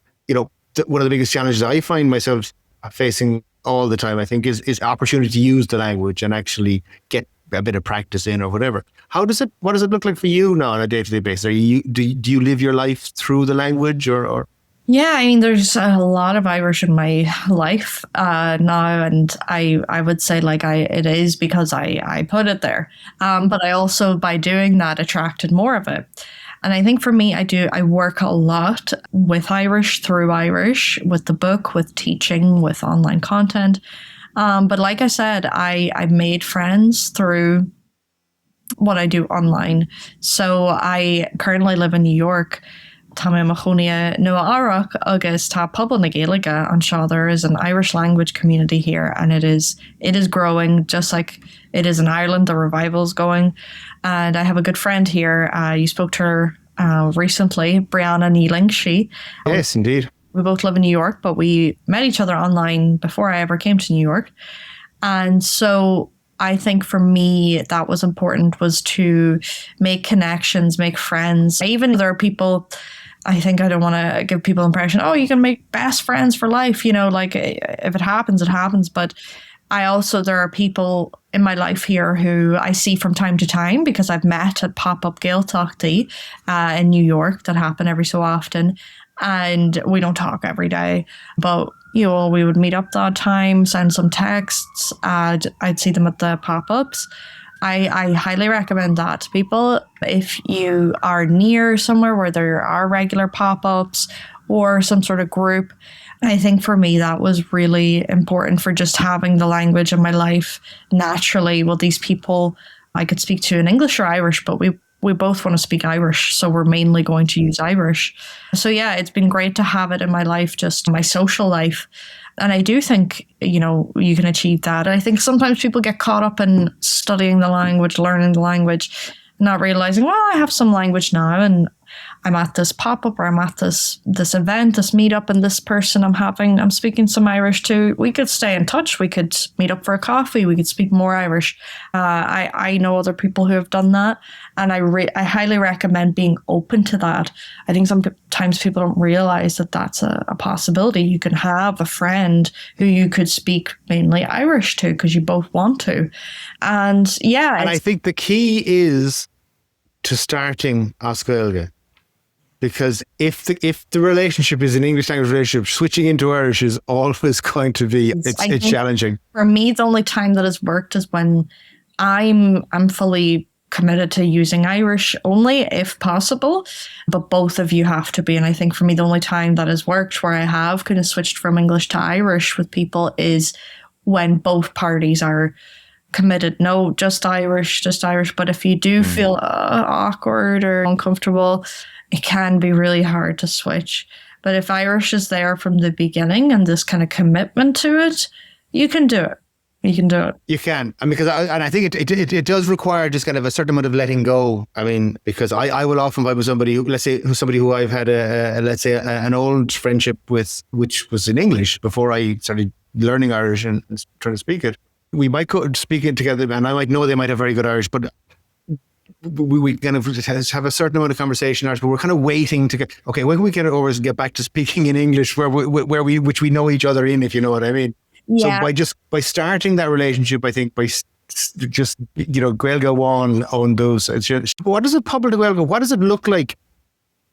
one of the biggest challenges I find myself facing all the time, I think, is opportunity to use the language and actually get a bit of practice in or whatever. What does it look like for you now on a day-to-day basis? Do you live your life through the language or? Yeah, I mean, there's a lot of Irish in my life now, and I would say it is because I put it there. But I also, by doing that, attracted more of it. And I think for me, I work a lot with Irish, through Irish, with the book, with teaching, with online content. But like I said, I made friends through what I do online. So I currently live in New York. Tá mé mo chónaí nua Arach agus tá pobl na Gaeilge anseo. There is an Irish language community here, and it is growing just like it is in Ireland. The revival's going. And I have a good friend here. You spoke to her recently, Brianna Neeling. Yes, indeed. We both live in New York, but we met each other online before I ever came to New York. And so I think for me, that was important, was to make connections, make friends. Even there are people, I think I don't want to give people the impression, oh, you can make best friends for life. If it happens, it happens. But there are people in my life here who I see from time to time because I've met at pop-up Gaeltachtaí in New York that happen every so often. And we don't talk every day, but we would meet up that time, send some texts, and I'd see them at the pop-ups. I highly recommend that to people. If you are near somewhere where there are regular pop-ups or some sort of group, I think for me that was really important for just having the language in my life naturally. Well, these people I could speak to in English or Irish, but we both want to speak Irish, so we're mainly going to use Irish. So yeah, it's been great to have it in my life, just my social life. And I do think, you can achieve that. I think sometimes people get caught up in studying the language, learning the language, not realizing, well, I have some language now and I'm at this pop-up or I'm at this event, this meetup, and this person I'm speaking some Irish to. We could stay in touch. We could meet up for a coffee. We could speak more Irish. I know other people who have done that, and I highly recommend being open to that. I think sometimes people don't realize that that's a possibility. You can have a friend who you could speak mainly Irish to because you both want to. And yeah. And I think the key is to starting as Gaeilge. Because if the relationship is an English language relationship, switching into Irish is always going to be it's challenging. For me, the only time that has worked is when I'm fully committed to using Irish only if possible, but both of you have to be. And I think for me, the only time that has worked where I have kind of switched from English to Irish with people is when both parties are committed. No, just Irish. But if you do feel awkward or uncomfortable, it can be really hard to switch. But if Irish is there from the beginning and this kind of commitment to it, you can do it. You can do it. You can. And I think it does require just kind of a certain amount of letting go. I mean, because I will often find with somebody who I've had an old friendship with, which was in English before I started learning Irish and trying to speak it. We might go speak it together, and I might know they might have very good Irish, but we kind of have a certain amount of conversation, but we're kind of waiting to get, okay, when can we get it over and get back to speaking in English which we know each other in, if you know what I mean. Yeah. So by starting that relationship, I think by just, Gaeilge one on those. What does it public Gaeilge? What does it look like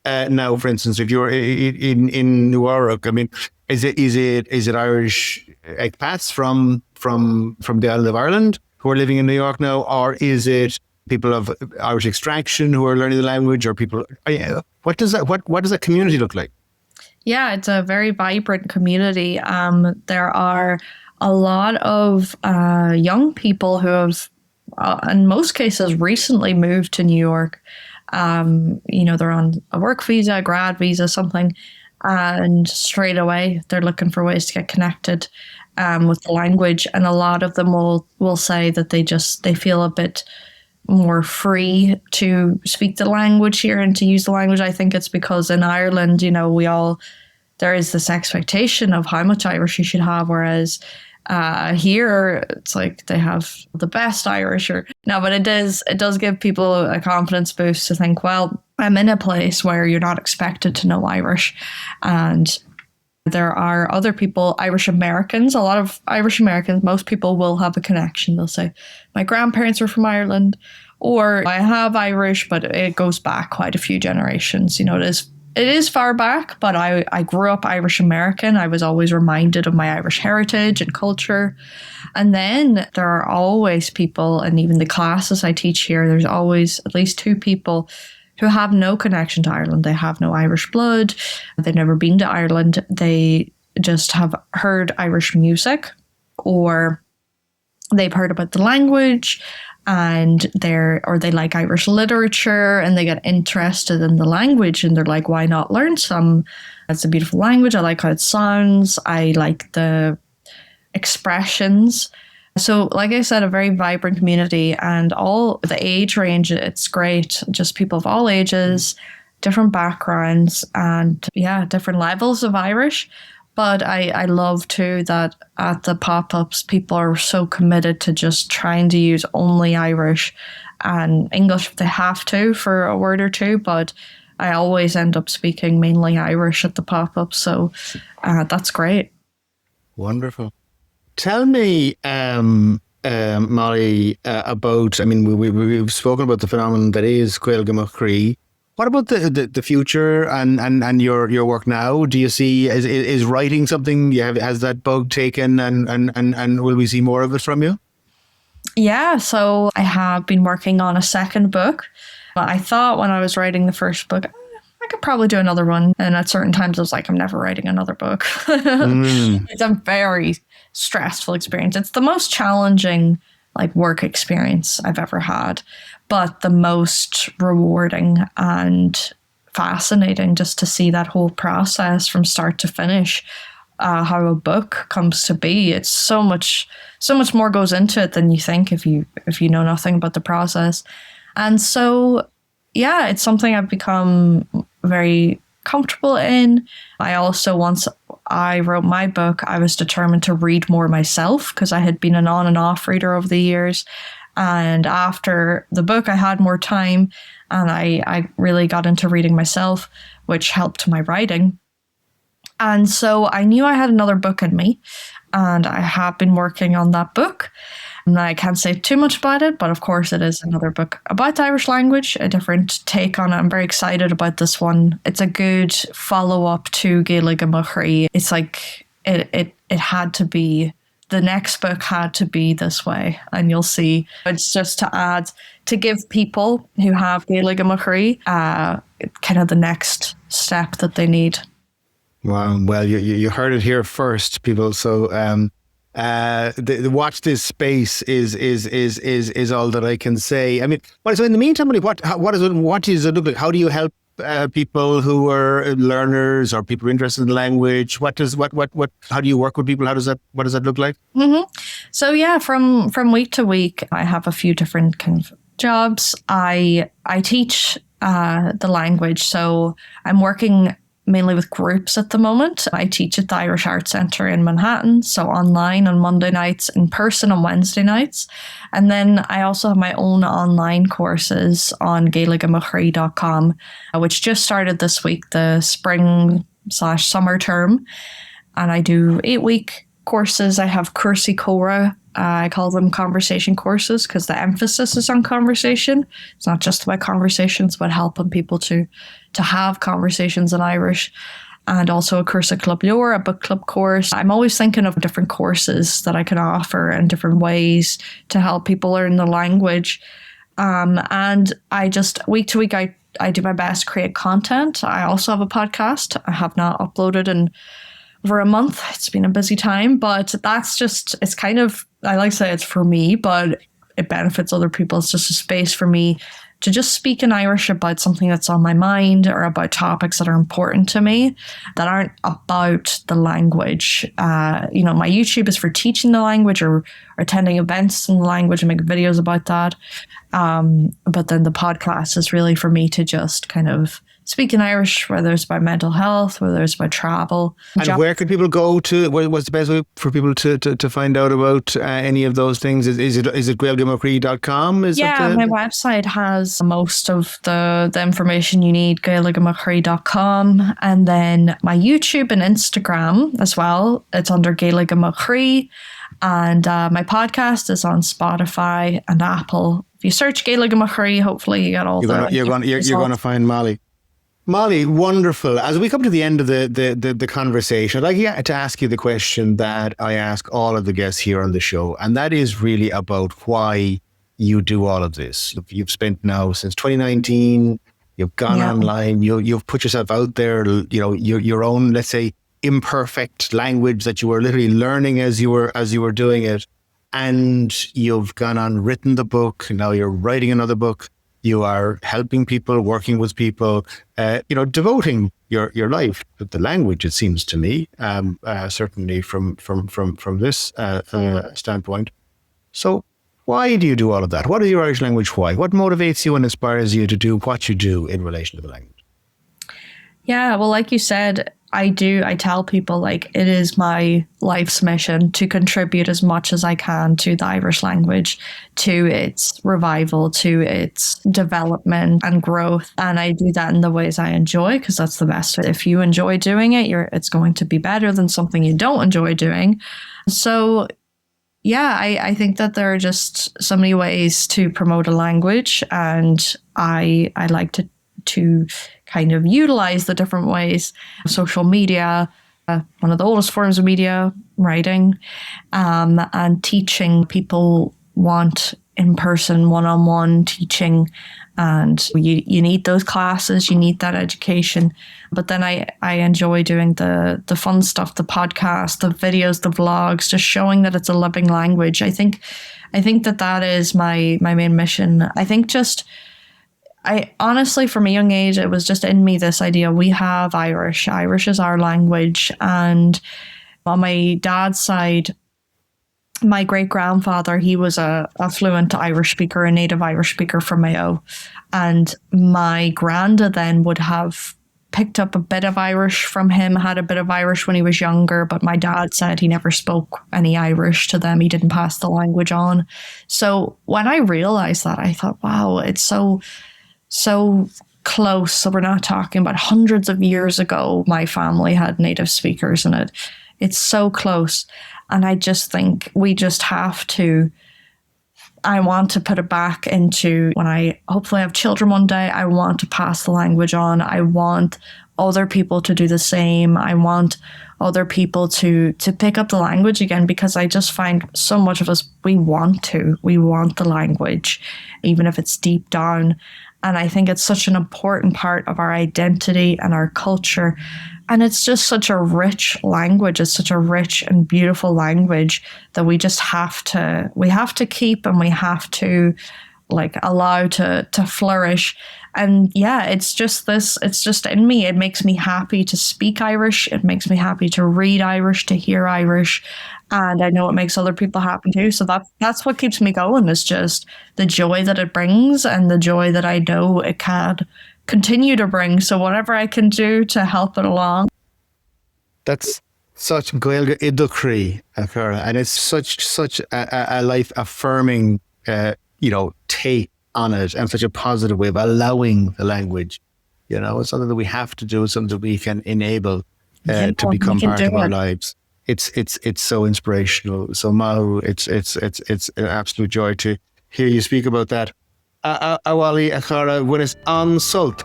now, for instance, if you're in New York? I mean, is it Irish expats from the island of Ireland who are living in New York now, or is it people of Irish extraction who are learning the language, or people? What does that community look like? Yeah, it's a very vibrant community. There are a lot of young people who have, in most cases, recently moved to New York. They're on a work visa, a grad visa, something, and straight away they're looking for ways to get connected with the language. And a lot of them will say that they feel a bit more free to speak the language here and to use the language. I think it's because in Ireland, there is this expectation of how much Irish you should have, whereas here it's like they have the best Irish. But it does give people a confidence boost to think, well, I'm in a place where you're not expected to know Irish. And there are other people, Irish Americans, a lot of Irish Americans, most people will have a connection. They'll say, my grandparents were from Ireland, or I have Irish, but it goes back quite a few generations. It is far back, but I grew up Irish American. I was always reminded of my Irish heritage and culture. And then there are always people, and even the classes I teach here, there's always at least 2 people who have no connection to Ireland. They have no Irish blood. They've never been to Ireland. They just have heard Irish music, or they've heard about the language, and they like Irish literature, and they get interested in the language, and they're like, why not learn some? It's a beautiful language. I like how it sounds. I like the expressions. So, like I said, a very vibrant community, and all the age range, it's great. Just people of all ages, different backgrounds, and different levels of Irish. But I love too that at the pop-ups, people are so committed to just trying to use only Irish and English if they have to for a word or two. But I always end up speaking mainly Irish at the pop-up. So that's great. Wonderful. Tell me, Molly, about, we've spoken about the phenomenon that is Gaeilge Chroí. What about the future and your work now? Do you see, is writing something, has that bug taken, and will we see more of it from you? Yeah, so I have been working on a second book. I thought when I was writing the first book, I could probably do another one. And at certain times I was like, I'm never writing another book. It's a very stressful experience. It's the most challenging work experience I've ever had, but the most rewarding and fascinating just to see that whole process from start to finish, how a book comes to be. It's so much more goes into it than you think if you know nothing about the process. And so, yeah, it's something I've become very comfortable in. I also, once I wrote my book, I was determined to read more myself because I had been an on and off reader over the years. And after the book, I had more time, and I really got into reading myself, which helped my writing. And so I knew I had another book in me, and I have been working on that book. And I can't say too much about it, but of course it is another book about the Irish language, a different take on it. I'm very excited about this one. It's a good follow-up to Gaeilge Chroí. It's like it had to be, the next book had to be this way, and you'll see. It's just to give people who have Gaeilge Chroí kind of the next step that they need. Wow. Well, you heard it here first, people. So the watch this space is all that I can say. So in the meantime, what does it look like? How do you help people who are learners or people interested in language? How do you work with people? What does that look like? Mm-hmm. So yeah, from week to week, I have a few different kind of jobs. I teach the language, so I'm working mainly with groups at the moment. I teach at the Irish Arts Centre in Manhattan, so online on Monday nights, in person on Wednesday nights. And then I also have my own online courses on gaeilgemachroí.com, which just started this week, the spring/summer term. And I do 8-week courses. I have Chroí. I call them conversation courses because the emphasis is on conversation. It's not just about conversations, but helping people to have conversations in Irish. And also a Cursa Club Leor, a book club course. I'm always thinking of different courses that I can offer and different ways to help people learn the language. And I just, week to week, I do my best to create content. I also have a podcast. I have not uploaded in over a month. It's been a busy time, but that's just, it's kind of, I like to say it's for me, but it benefits other people. It's just a space for me to just speak in Irish about something that's on my mind or about topics that are important to me that aren't about the language. My YouTube is for teaching the language or attending events in the language and making videos about that. But then the podcast is really for me to just kind of speak in Irish, whether it's about mental health, whether it's about travel. And where can people go to? What's the best way for people to find out about any of those things? Is it gaeilgemachroí.com? My website has most of the information you need, gaeilgemachroí.com. And then my YouTube and Instagram as well. It's under Gaeilge Céile. And my podcast is on Spotify and Apple. If you search Gaeilge Céile, hopefully you get all you're going to find Molly. Molly, wonderful. As we come to the end of the conversation, I'd like to ask you the question that I ask all of the guests here on the show, and that is really about why you do all of this. You've spent now since 2019, you've gone online, you've put yourself out there, your own, let's say, imperfect language that you were literally learning as you were doing it, and you've gone on, written the book, now you're writing another book. You are helping people, working with people, devoting your life to the language, it seems to me, certainly from this standpoint. So why do you do all of that? What is your Irish language why? What motivates you and inspires you to do what you do in relation to the language? Yeah, well, like you said, I tell people, like, it is my life's mission to contribute as much as I can to the Irish language, to its revival, to its development and growth. And I do that in the ways I enjoy, because that's the best. If you enjoy doing it, it's going to be better than something you don't enjoy doing. So yeah, I think that there are just so many ways to promote a language, and I like to kind of utilize the different ways. Social media, one of the oldest forms of media, writing, and teaching. People want in-person, one-on-one teaching, and you need those classes, you need that education. But then I enjoy doing the fun stuff, the podcast, the videos, the vlogs, just showing that it's a living language. I think that is my main mission. I honestly, from a young age, it was just in me, this idea, we have Irish. Irish is our language. And on my dad's side, my great-grandfather, he was a fluent Irish speaker, a native Irish speaker from Mayo. And my granda then would have picked up a bit of Irish from him, had a bit of Irish when he was younger, but my dad said he never spoke any Irish to them. He didn't pass the language on. So when I realized that, I thought, wow, it's so close. So we're not talking about hundreds of years ago. My family had native speakers in it. It's so close. And I just think we just have to, I want to put it back into, when I hopefully have children one day, I want to pass the language on. I want other people to do the same. I want other people to pick up the language again, because I just find so much of us, we want the language, even if it's deep down. And I think it's such an important part of our identity and our culture. And it's just such a rich language. It's such a rich and beautiful language that we just have to keep, and we have to allow to flourish. And yeah, it's just in me. It makes me happy to speak Irish. It makes me happy to read Irish, to hear Irish. And I know it makes other people happy too. So that's what keeps me going, is just the joy that it brings, and the joy that I know it can continue to bring. So whatever I can do to help it along. That's such Gaeilge Céile, and it's such a life affirming, take on it, and such a positive way of allowing the language. It's something that we have to do, something that we can enable to become part of our lives. It's so inspirational. So Mahu, it's an absolute joy to hear you speak about that. Awali achara when it's ansult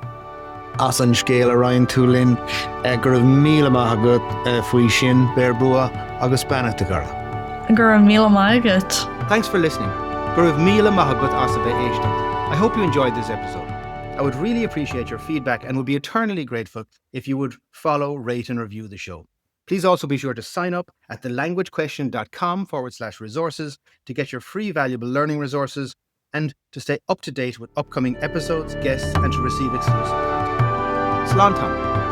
as an scéal a Ryan Tulin gur míle maith faoi sin bearbua agus bannacht achara. Gur míle maith. Thanks for listening. Gur míle maith as a bheith éisteacht. I hope you enjoyed this episode. I would really appreciate your feedback and would be eternally grateful if you would follow, rate and review the show. Please also be sure to sign up at thelanguagequestion.com/resources to get your free valuable learning resources, and to stay up to date with upcoming episodes, guests, and to receive exclusive content. Slán